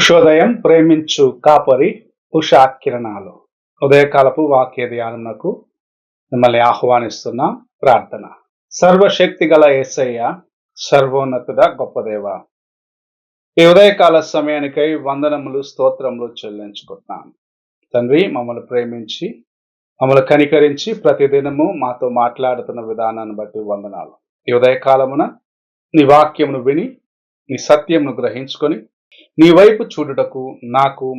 ఉషోదయం ప్రేమించు కాపరి ఉషా కిరణాలు ఉదయకాలపు వాక్య ధ్యానమునకు మిమ్మల్ని ఆహ్వానిస్తున్న ప్రార్థన. సర్వశక్తి గల యేసయ్య, సర్వోన్నతుడ, గొప్ప దేవ, ఈ ఉదయకాల సమయానికై వందనములు స్తోత్రములు చెల్లించుకుంటున్నాను. తండ్రి, మమ్మల్ని ప్రేమించి మమ్మల్ని కనికరించి ప్రతిదినము మాతో మాట్లాడుతున్న విధానాన్ని బట్టి వందనాలు. ఈ ఉదయకాలమున నీ వాక్యమును విని నీ సత్యమును గ్రహించుకొని నీ వైపు చూడుటకు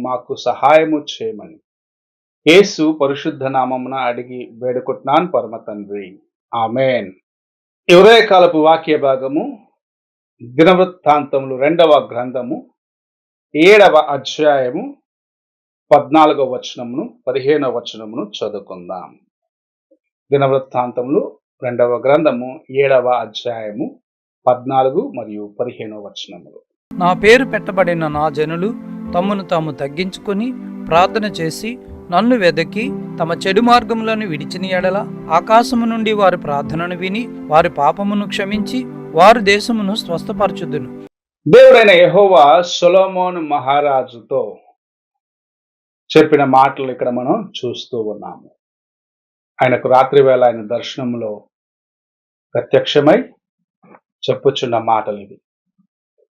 మాకు సహాయము చేయమని యేసు పరిశుద్ధ నామమున అడిగి వేడుకుంటున్నాను పరమ తండ్రి, ఆమేన్. ఈ ఉదయకాలపు వాక్య భాగము దినవృత్తాంతములు 2వ గ్రంథము 7వ అధ్యాయము 14వ వచనమును 15వ వచనమును చదువుకుందాం. దినవృత్తాంతములు 2వ గ్రంథము 7వ అధ్యాయము 14 మరియు 15వ వచనములు. నా పేరు పెట్టబడిన నా జనులు తమను తాము తగ్గించుకొని ప్రార్థన చేసి నన్ను వెదకి తమ చెడు మార్గములను విడిచిన ఎడల ఆకాశము నుండి వారి ప్రార్థనను విని వారి పాపమును క్షమించి వారి దేశమును స్వస్థపరచుదును. దేవుడైన యెహోవా సొలొమోను మహారాజుతో చెప్పిన మాటలు ఇక్కడ మనం చూస్తూ ఉన్నాము. ఆయనకు రాత్రి వేళ ఆయన దర్శనంలో ప్రత్యక్షమై చెప్పుచున్న మాటలు ఇవి.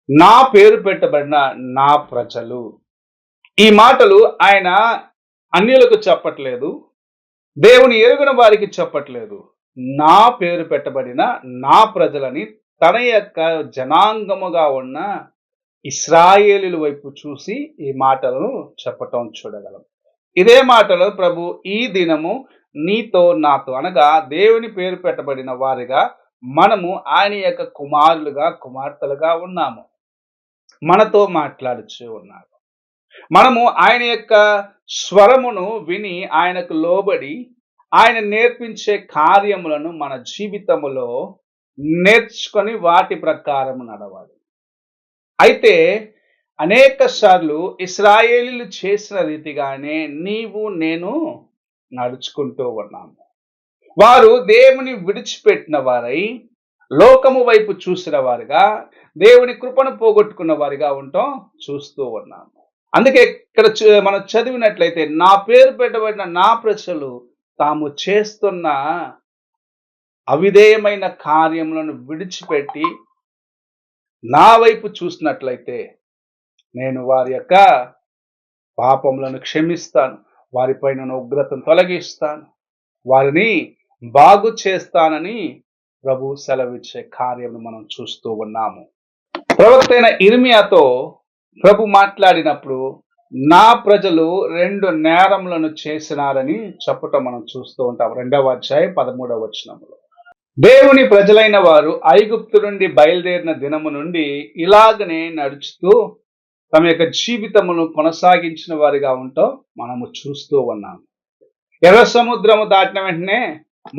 నా పేరు పెట్టబడిన నా ప్రజలు. ఈ మాటలు ఆయన అన్యులకు చెప్పట్లేదు, దేవుని ఎరుగిన వారికి చెప్పట్లేదు. నా పేరు పెట్టబడిన నా ప్రజలని తన యొక్క జనాంగముగా ఉన్న ఇశ్రాయేలీల వైపు చూసి ఈ మాటలను చెప్పటం చూడగలం. ఇదే మాటలు ప్రభు ఈ దినము నీతో నాతో, అనగా దేవుని పేరు పెట్టబడిన వారిగా మనము ఆయన యొక్క కుమారులుగా కుమార్తెలుగా ఉన్నాము, మనతో మాట్లాడుచూ ఉన్నాడు. మనము ఆయన యొక్క స్వరమును విని ఆయనకు లోబడి ఆయన నేర్పించే కార్యములను మన జీవితములో నేర్చుకొని వాటి ప్రకారం నడవాలి. అయితే అనేక సార్లు ఇశ్రాయేలీలు చేసిన రీతిగానే నీవు నేను నడుచుకుంటూ ఉన్నాము. వారు దేవుని విడిచిపెట్టిన వారై లోకము వైపు చూసిన వారుగా, దేవుని కృపను పోగొట్టుకున్న వారిగా ఉంటాం చూస్తూ ఉన్నాము. అందుకే ఇక్కడ మనం చదివినట్లయితే నా పేరు పెట్టబడిన నా ప్రజలు తాము చేస్తున్న అవిధేయమైన కార్యములను విడిచిపెట్టి నా వైపు చూసినట్లయితే నేను వారి యొక్క పాపములను క్షమిస్తాను, వారిపైన ఉగ్రతను తొలగిస్తాను, వారిని బాగు చేస్తానని ప్రభు సెలవిచ్చే కార్యం మనం చూస్తూ ఉన్నాము. ప్రవక్త అయిన ఇర్మియాతో ప్రభు మాట్లాడినప్పుడు నా ప్రజలు 2 నేరములను చేసినారని చెప్పటం మనం చూస్తూ ఉంటాం. 2వ అధ్యాయం 13వ వచనములో దేవుని ప్రజలైన వారు ఐగుప్తు నుండి బయలుదేరిన దినము నుండి ఇలాగనే నడుచుతూ తమ యొక్క జీవితమును కొనసాగించిన వారిగా ఉంటాం మనము చూస్తూ ఉన్నాము. ఎర్ర సముద్రము దాటిన వెంటనే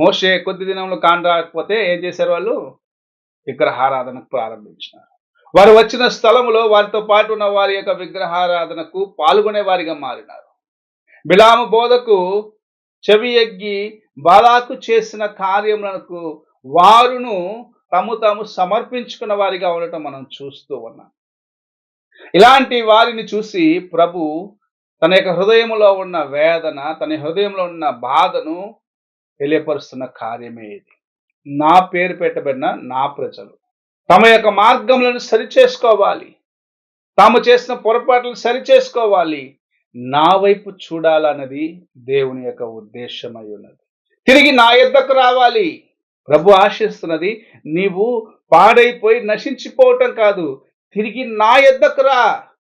మోషే కొద్ది దినములు కానరాకపోతే ఏం చేశారు? వాళ్ళు విగ్రహారాధనకు ప్రారంభించినారు. వారు వచ్చిన స్థలములో వారితో పాటు ఉన్న వారి యొక్క విగ్రహారాధనకు పాల్గొనే వారిగా మారినారు. బిలాము బోధకు చెవి ఎగ్గి బాలాకు చేసిన కార్యములకు వారును తాము సమర్పించుకున్న వారిగా ఉండటం మనం చూస్తూ ఉన్నాం. ఇలాంటి వారిని చూసి ప్రభు తన యొక్క హృదయంలో ఉన్న వేదన, తన హృదయంలో ఉన్న బాధను తెలియపరుస్తున్న కార్యమే ఇది. నా పేరు పెట్టబడిన నా ప్రజలు తమ యొక్క మార్గములను సరిచేసుకోవాలి, తాము చేసిన పొరపాట్లను సరిచేసుకోవాలి, నా వైపు చూడాలన్నది దేవుని యొక్క ఉద్దేశమై ఉన్నది. తిరిగి నా యొద్దకు రావాలి. ప్రభు ఆశిస్తున్నది నీవు పాడైపోయి నశించిపోవటం కాదు, తిరిగి నా యొద్దకు రా,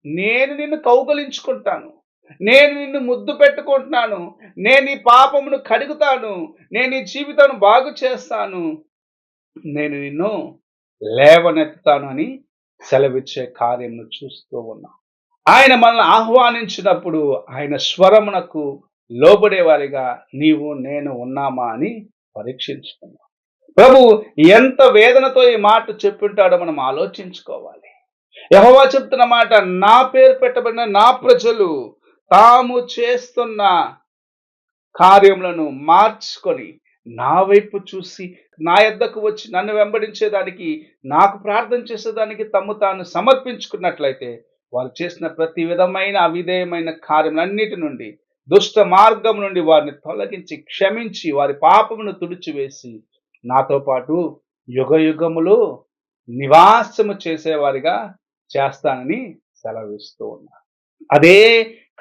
నేను నిన్ను కౌగలించుకుంటాను, నేను నిన్ను ముద్దు పెట్టుకుంటున్నాను, నేను ఈ పాపమును కడుగుతాను, నేను ఈ జీవితాన్ని బాగు చేస్తాను, నేను నిన్ను లేవనెత్తుతాను అని సెలవిచ్చే కార్యమును చూస్తూ ఉన్నాం. ఆయన మనల్ని ఆహ్వానించినప్పుడు ఆయన స్వరమునకు లోబడే వారిగా నీవు నేను ఉన్నామా అని పరీక్షించుకున్నాం. ప్రభు ఎంత వేదనతో ఈ మాట చెప్పుంటాడో మనం ఆలోచించుకోవాలి. యెహోవా చెప్తున్న మాట, నా పేరు పెట్టబడిన నా ప్రజలు తాము చేస్తున్న కార్యములను మార్చుకొని నా వైపు చూసి నా యొద్దకు వచ్చి నన్ను వెంబడించేదానికి, నాకు ప్రార్థన చేసేదానికి తాను సమర్పించుకున్నట్లయితే వారు చేసిన ప్రతి విధమైన అవిధేయమైన కార్యములన్నిటి నుండి, దుష్ట మార్గం నుండి వారిని తొలగించి, క్షమించి, వారి పాపమును తుడిచివేసి, నాతో పాటు యుగ యుగములు నివాసము చేసేవారిగా చేస్తానని సెలవిస్తూ ఉన్నారు. అదే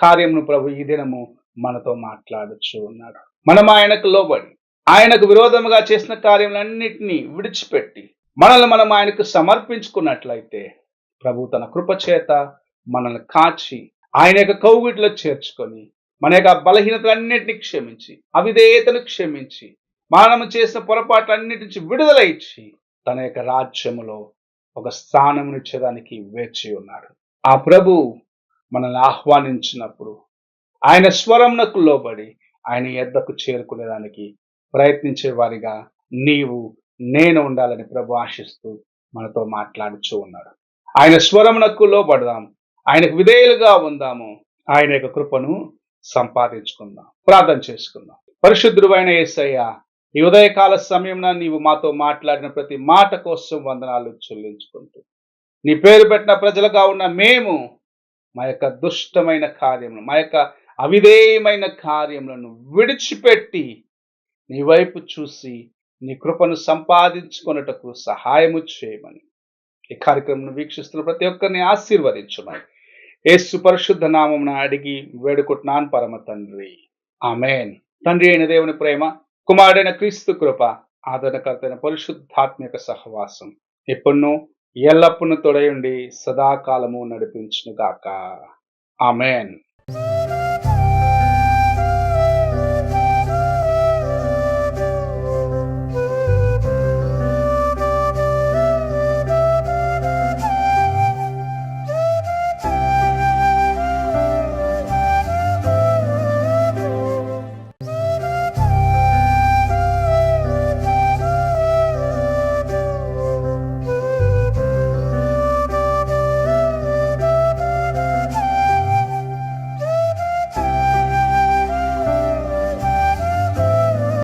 కార్యమును ప్రభు ఈ దినము మనతో మాట్లాడుచూ ఉన్నాడు. మనం ఆయనకు లోబడి, ఆయనకు విరోధముగా చేసిన కార్యములన్నిటినీ విడిచిపెట్టి, మనల్ని మనం ఆయనకు సమర్పించుకున్నట్లయితే ప్రభు తన కృప చేత మనల్ని కాచి, ఆయన యొక్క కౌగిట్లో చేర్చుకొని, మన యొక్క బలహీనతలన్నిటిని క్షమించి, అవిధేయతను క్షమించి, మనము చేసిన పొరపాట్లన్నిటి నుంచి విడుదల ఇచ్చి, తన యొక్క రాజ్యములో ఒక స్థానమునిచ్చేదానికి వేచి ఉన్నాడు. ఆ ప్రభు మనల్ని ఆహ్వానించినప్పుడు ఆయన స్వరమునకు లోబడి ఆయన యొద్దకు చేరుకునేదానికి ప్రయత్నించే వారిగా నీవు నేను ఉండాలని ప్రభు ఆశిస్తూ మనతో మాట్లాడుచూ ఉన్నాడు. ఆయన స్వరమునకు లోబడదాం, ఆయనకు విధేయులుగా ఉందాము, ఆయన యొక్క కృపను సంపాదించుకుందాం. ప్రార్థన చేసుకుందాం. పరిశుద్ధుడు అయిన యేసయ్య, ఈ ఉదయకాల సమయంలో నీవు మాతో మాట్లాడిన ప్రతి మాట కోసం వందనాలు చెల్లించుకుంటూ, నీ పేరు పెట్టిన ప్రజలుగా ఉన్న మేము మా యొక్క దుష్టమైన కార్యములు, మా యొక్క అవిధేయమైన కార్యములను విడిచిపెట్టి నీ వైపు చూసి నీ కృపను సంపాదించుకొనుటకు సహాయము చేయమని, ఈ కార్యక్రమం వీక్షిస్తున్న ప్రతి ఒక్కరిని ఆశీర్వదించమని యేసు పరిశుద్ధ నామమున అడిగి వేడుకుంటున్నాను పరమ తండ్రి, ఆమేన్. తండ్రి అయిన దేవుని ప్రేమ, కుమారుడైన క్రీస్తు కృప, ఆదరణకర్తైన పరిశుద్ధాత్మిక సహవాసం ఎప్పుడునూ ఎల్లప్పుడూ తోడయుండి సదాకాలము నడిపించును గాక. ఆమేన్.